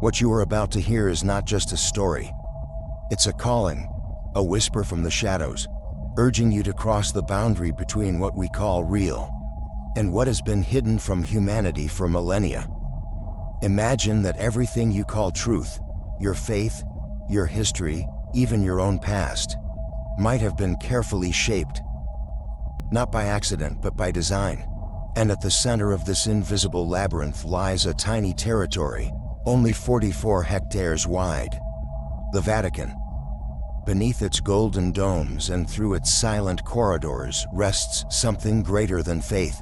What you are about to hear is not just a story. It's a calling, a whisper from the shadows, urging you to cross the boundary between what we call real and what has been hidden from humanity for millennia. Imagine that everything you call truth, your faith, your history, even your own past, might have been carefully shaped, not by accident but by design. And at the center of this invisible labyrinth lies a tiny territory, only 44 hectares wide: the Vatican. Beneath its golden domes and through its silent corridors rests something greater than faith.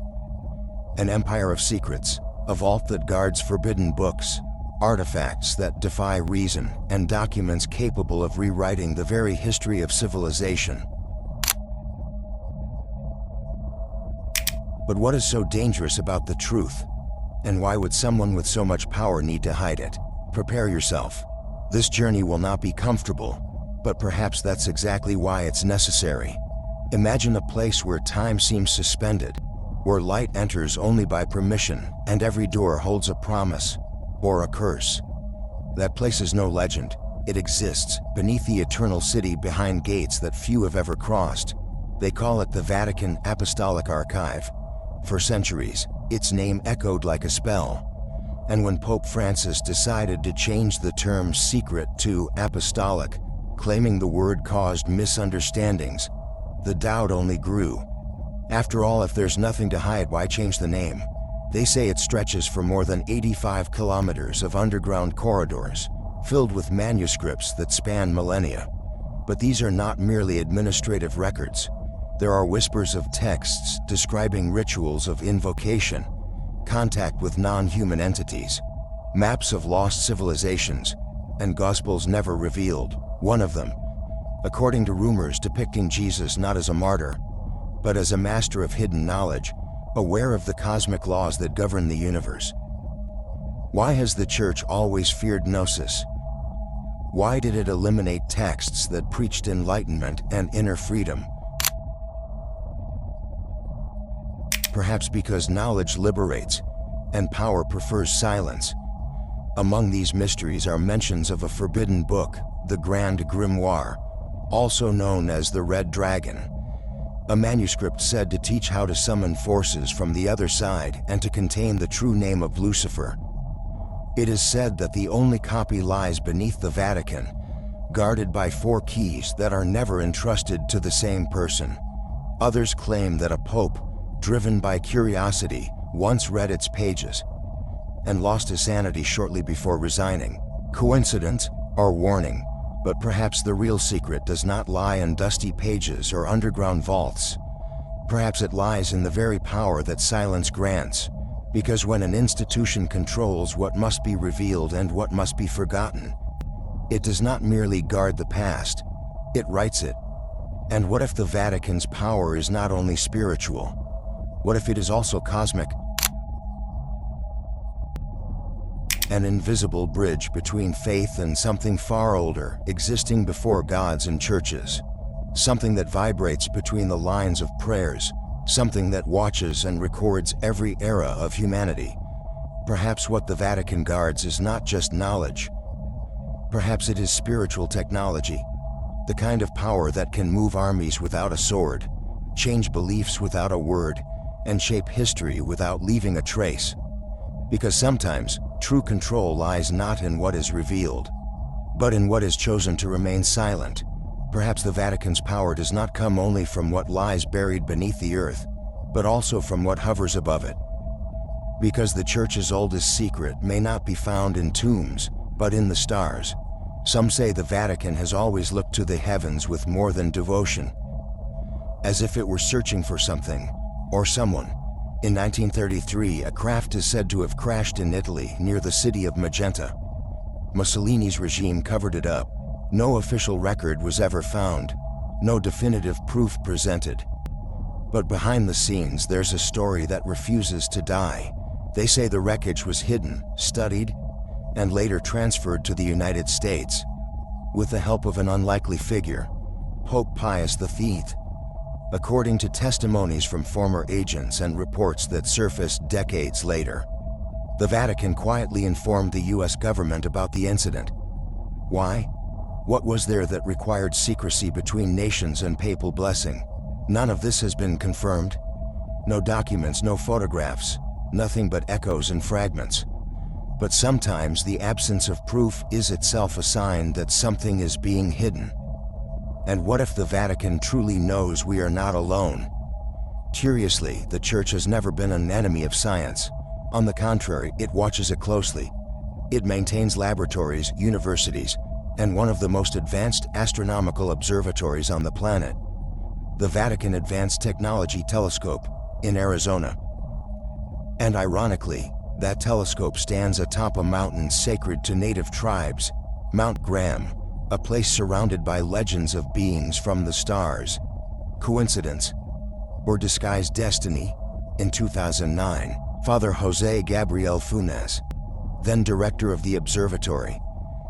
An empire of secrets, a vault that guards forbidden books, artifacts that defy reason, and documents capable of rewriting the very history of civilization. But what is so dangerous about the truth? And why would someone with so much power need to hide it? Prepare yourself. This journey will not be comfortable, but perhaps that's exactly why it's necessary. Imagine a place where time seems suspended, where light enters only by permission, and every door holds a promise or a curse. That place is no legend. It exists beneath the eternal city, behind gates that few have ever crossed. They call it the Vatican Apostolic Archive. For centuries, its name echoed like a spell. And when Pope Francis decided to change the term secret to apostolic, claiming the word caused misunderstandings, the doubt only grew. After all, if there's nothing to hide, why change the name? They say it stretches for more than 85 kilometers of underground corridors, filled with manuscripts that span millennia. But these are not merely administrative records. There are whispers of texts describing rituals of invocation, contact with non-human entities, maps of lost civilizations, and gospels never revealed. One of them, according to rumors, depicting Jesus not as a martyr, but as a master of hidden knowledge, aware of the cosmic laws that govern the universe. Why has the Church always feared gnosis? Why did it eliminate texts that preached enlightenment and inner freedom? Perhaps because knowledge liberates, and power prefers silence. Among these mysteries are mentions of a forbidden book, the Grand Grimoire, also known as the Red Dragon, a manuscript said to teach how to summon forces from the other side and to contain the true name of Lucifer. It is said that the only copy lies beneath the Vatican, guarded by 4 keys that are never entrusted to the same person. Others claim that a pope, driven by curiosity, once read its pages and lost his sanity shortly before resigning. Coincidence or warning? But perhaps the real secret does not lie in dusty pages or underground vaults. Perhaps it lies in the very power that silence grants, because when an institution controls what must be revealed and what must be forgotten, it does not merely guard the past, it writes it. And what if the Vatican's power is not only spiritual? What if it is also cosmic? An invisible bridge between faith and something far older, existing before gods and churches. Something that vibrates between the lines of prayers, something that watches and records every era of humanity. Perhaps what the Vatican guards is not just knowledge. Perhaps it is spiritual technology, the kind of power that can move armies without a sword, change beliefs without a word, and shape history without leaving a trace. Because sometimes, true control lies not in what is revealed, but in what is chosen to remain silent. Perhaps the Vatican's power does not come only from what lies buried beneath the earth, but also from what hovers above it. Because the Church's oldest secret may not be found in tombs, but in the stars. Some say the Vatican has always looked to the heavens with more than devotion, as if it were searching for something, or someone. In 1933, a craft is said to have crashed in Italy near the city of Magenta. Mussolini's regime covered it up. No official record was ever found, no definitive proof presented. But behind the scenes, there's a story that refuses to die. They say the wreckage was hidden, studied, and later transferred to the United States, with the help of an unlikely figure, Pope Pius V. According to testimonies from former agents and reports that surfaced decades later, The Vatican quietly informed the US government about the incident. Why? What was there that required secrecy between nations and papal blessing? None of this has been confirmed. No documents, no photographs, nothing but echoes and fragments. But sometimes the absence of proof is itself a sign that something is being hidden. And what if the Vatican truly knows we are not alone? Curiously, the Church has never been an enemy of science. On the contrary, it watches it closely. It maintains laboratories, universities, and one of the most advanced astronomical observatories on the planet, the Vatican Advanced Technology Telescope, in Arizona. And ironically, that telescope stands atop a mountain sacred to native tribes, Mount Graham, a place surrounded by legends of beings from the stars. Coincidence? Or disguised destiny? In 2009, Father Jose Gabriel Funes, then director of the observatory,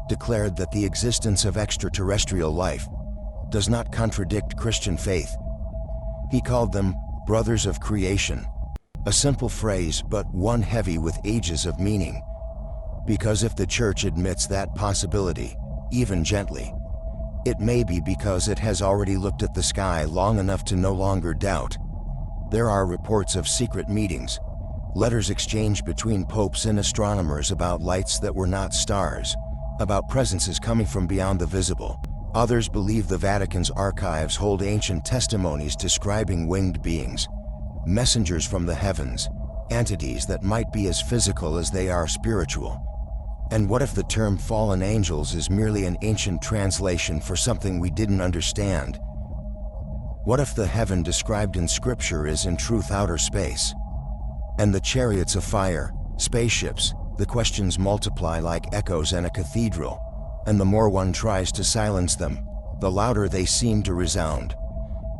declared that the existence of extraterrestrial life does not contradict Christian faith. He called them brothers of creation, a simple phrase but one heavy with ages of meaning. Because if the Church admits that possibility, even gently, it may be because it has already looked at the sky long enough to no longer doubt. There are reports of secret meetings, letters exchanged between popes and astronomers about lights that were not stars, about presences coming from beyond the visible. Others believe the Vatican's archives hold ancient testimonies describing winged beings, messengers from the heavens, entities that might be as physical as they are spiritual. And what if the term fallen angels is merely an ancient translation for something we didn't understand? What if the heaven described in Scripture is in truth outer space? And the chariots of fire, spaceships, the questions multiply like echoes in a cathedral, and the more one tries to silence them, the louder they seem to resound.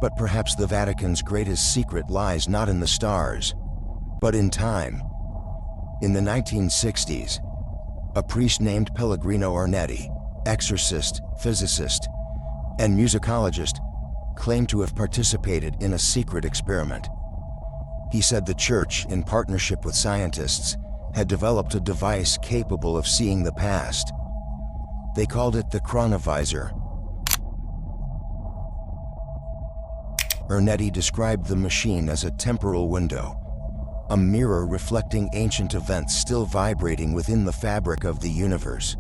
But perhaps the Vatican's greatest secret lies not in the stars, but in time. In the 1960s, a priest named Pellegrino Ornetti, exorcist, physicist, and musicologist, claimed to have participated in a secret experiment. He said the Church, in partnership with scientists, had developed a device capable of seeing the past. They called it the Chronovisor. Ornetti described the machine as a temporal window, a mirror reflecting ancient events still vibrating within the fabric of the universe.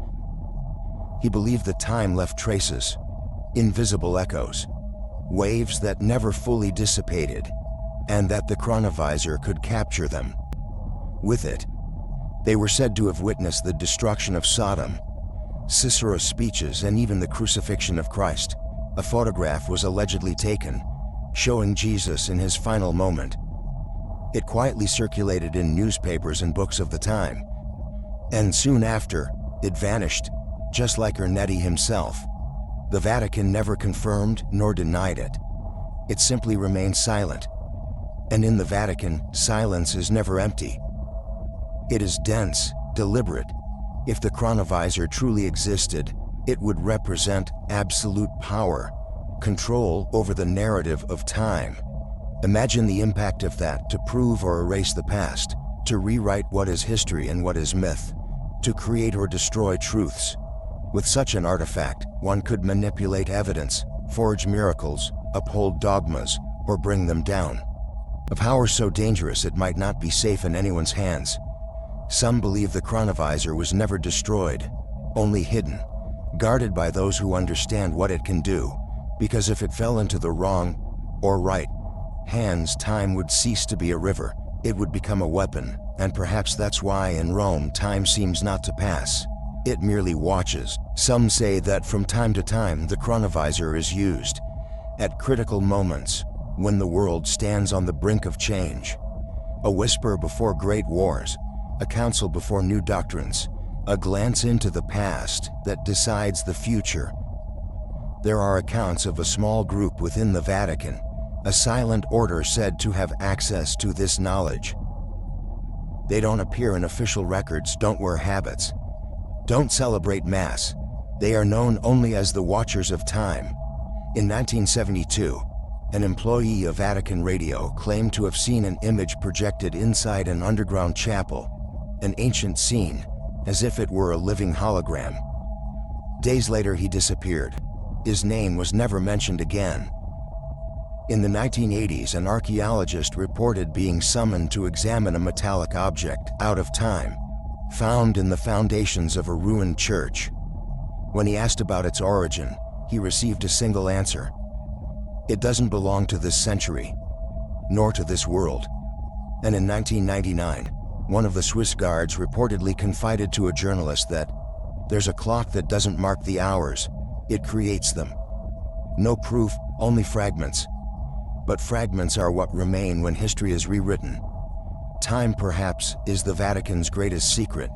He believed that time left traces, invisible echoes, waves that never fully dissipated, and that the Chronovisor could capture them. With it, they were said to have witnessed the destruction of Sodom, Cicero's speeches, and even the crucifixion of Christ. A photograph was allegedly taken, showing Jesus in his final moment. It quietly circulated in newspapers and books of the time. And soon after, it vanished, just like Ornetti himself. The Vatican never confirmed nor denied it. It simply remained silent. And in the Vatican, silence is never empty. It is dense, deliberate. If the Chronovisor truly existed, it would represent absolute power, control over the narrative of time. Imagine the impact of that: to prove or erase the past, to rewrite what is history and what is myth, to create or destroy truths. With such an artifact, one could manipulate evidence, forge miracles, uphold dogmas, or bring them down. A power so dangerous it might not be safe in anyone's hands. Some believe the Chronovisor was never destroyed, only hidden, guarded by those who understand what it can do, because if it fell into the wrong, or right, hands, time would cease to be a river. It would become a weapon, and perhaps that's why in Rome time seems not to pass. It merely watches. Some say that from time to time the Chronovisor is used, at critical moments, when the world stands on the brink of change. A whisper before great wars, a counsel before new doctrines, a glance into the past that decides the future. There are accounts of a small group within the Vatican, a silent order said to have access to this knowledge. They don't appear in official records, don't wear habits, don't celebrate Mass. They are known only as the Watchers of Time. In 1972, an employee of Vatican Radio claimed to have seen an image projected inside an underground chapel. an ancient scene, as if it were a living hologram. Days later he disappeared. His name was never mentioned again. In the 1980s, an archaeologist reported being summoned to examine a metallic object, out of time, found in the foundations of a ruined church. When he asked about its origin, he received a single answer: "It doesn't belong to this century, nor to this world." And in 1999, one of the Swiss guards reportedly confided to a journalist that, "There's a clock that doesn't mark the hours, it creates them." No proof, only fragments. But fragments are what remain when history is rewritten. Time, perhaps, is the Vatican's greatest secret.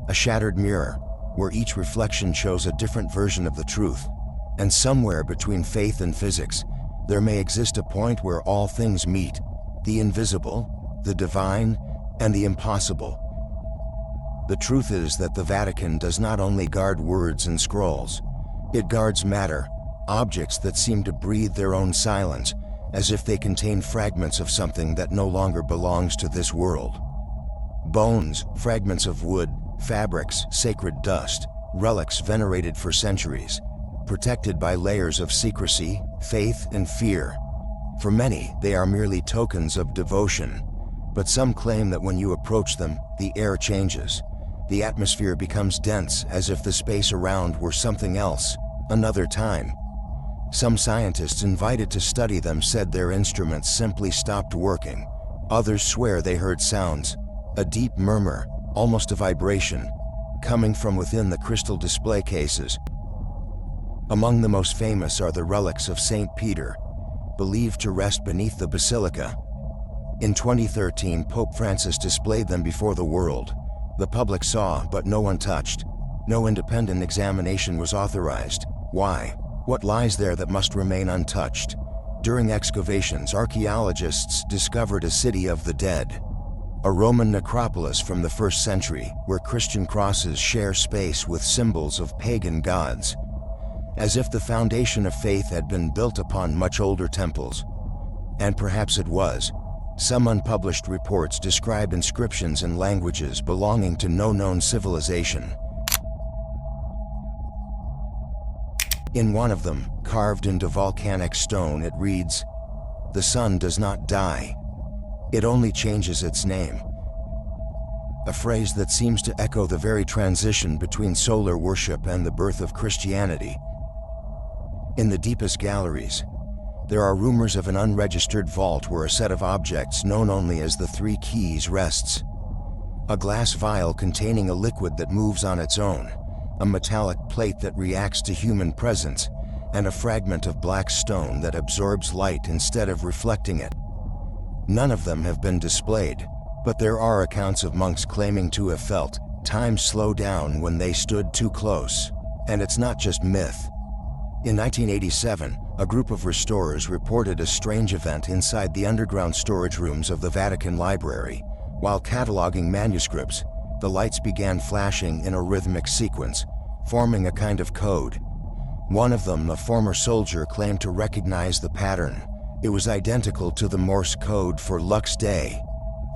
A shattered mirror, where each reflection shows a different version of the truth. And somewhere between faith and physics, there may exist a point where all things meet: the invisible, the divine, and the impossible. The truth is that the Vatican does not only guard words and scrolls, it guards matter, objects that seem to breathe their own silence, as if they contain fragments of something that no longer belongs to this world. Bones, fragments of wood, fabrics, sacred dust, relics venerated for centuries, protected by layers of secrecy, faith, and fear. For many, they are merely tokens of devotion, but some claim that when you approach them, the air changes. The atmosphere becomes dense, as if the space around were something else, another time. Some scientists invited to study them said their instruments simply stopped working. Others swear they heard sounds, a deep murmur, almost a vibration, coming from within the crystal display cases. Among the most famous are the relics of St. Peter, believed to rest beneath the basilica. In 2013, Pope Francis displayed them before the world. The public saw, but no one touched. No independent examination was authorized. Why? What lies there that must remain untouched? During excavations, archaeologists discovered a city of the dead, a Roman necropolis from the 1st century, where Christian crosses share space with symbols of pagan gods, as if the foundation of faith had been built upon much older temples. And perhaps it was. Some unpublished reports describe inscriptions in languages belonging to no known civilization. In one of them, carved into volcanic stone, it reads, "The sun does not die. It only changes its name." A phrase that seems to echo the very transition between solar worship and the birth of Christianity. In the deepest galleries, there are rumors of an unregistered vault where a set of objects known only as the Three Keys rests. A glass vial containing a liquid that moves on its own, a metallic plate that reacts to human presence, and a fragment of black stone that absorbs light instead of reflecting it. None of them have been displayed, but there are accounts of monks claiming to have felt time slow down when they stood too close. And it's not just myth. In 1987, a group of restorers reported a strange event inside the underground storage rooms of the Vatican Library. While cataloging manuscripts, the lights began flashing in a rhythmic sequence, forming a kind of code. One of them, a former soldier, claimed to recognize the pattern. It was identical to the Morse code for Lux Dei,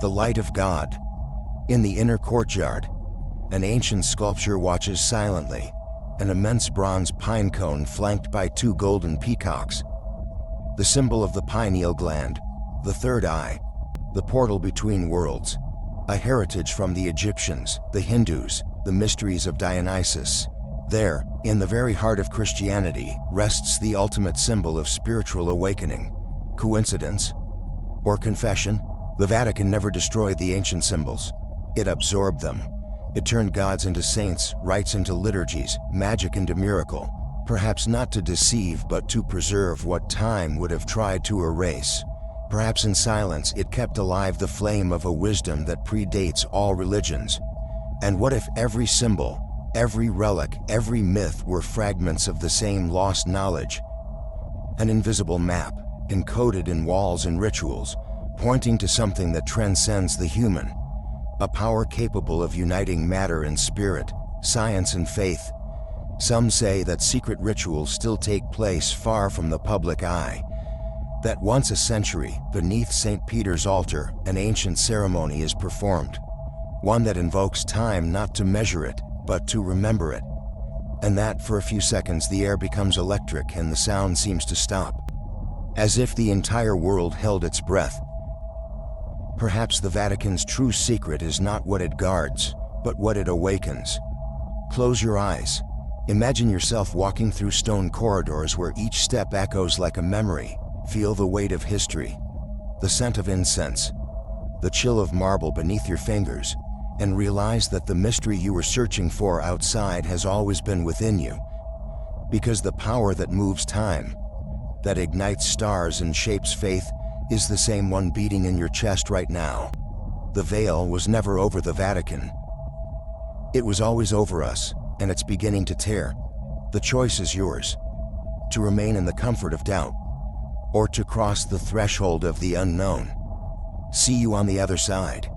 the light of God. In the inner courtyard, an ancient sculpture watches silently, an immense bronze pine cone flanked by 2 golden peacocks. The symbol of the pineal gland, the third eye, the portal between worlds, a heritage from the Egyptians, the Hindus, the mysteries of Dionysus. There, in the very heart of Christianity, rests the ultimate symbol of spiritual awakening. Coincidence? Or confession? The Vatican never destroyed the ancient symbols. It absorbed them. It turned gods into saints, rites into liturgies, magic into miracle. Perhaps not to deceive, but to preserve what time would have tried to erase. Perhaps in silence it kept alive the flame of a wisdom that predates all religions. And what if every symbol, every relic, every myth were fragments of the same lost knowledge? An invisible map, encoded in walls and rituals, pointing to something that transcends the human. A power capable of uniting matter and spirit, science and faith. Some say that secret rituals still take place far from the public eye. That once a century, beneath St. Peter's altar, an ancient ceremony is performed. One that invokes time not to measure it, but to remember it. And that for a few seconds the air becomes electric and the sound seems to stop. As if the entire world held its breath. Perhaps the Vatican's true secret is not what it guards, but what it awakens. Close your eyes. Imagine yourself walking through stone corridors where each step echoes like a memory. Feel the weight of history, the scent of incense, the chill of marble beneath your fingers, and realize that the mystery you were searching for outside has always been within you. Because the power that moves time, that ignites stars and shapes faith, is the same one beating in your chest right now. The veil was never over the Vatican. It was always over us, and it's beginning to tear. The choice is yours. To remain in the comfort of doubt, or to cross the threshold of the unknown. See you on the other side.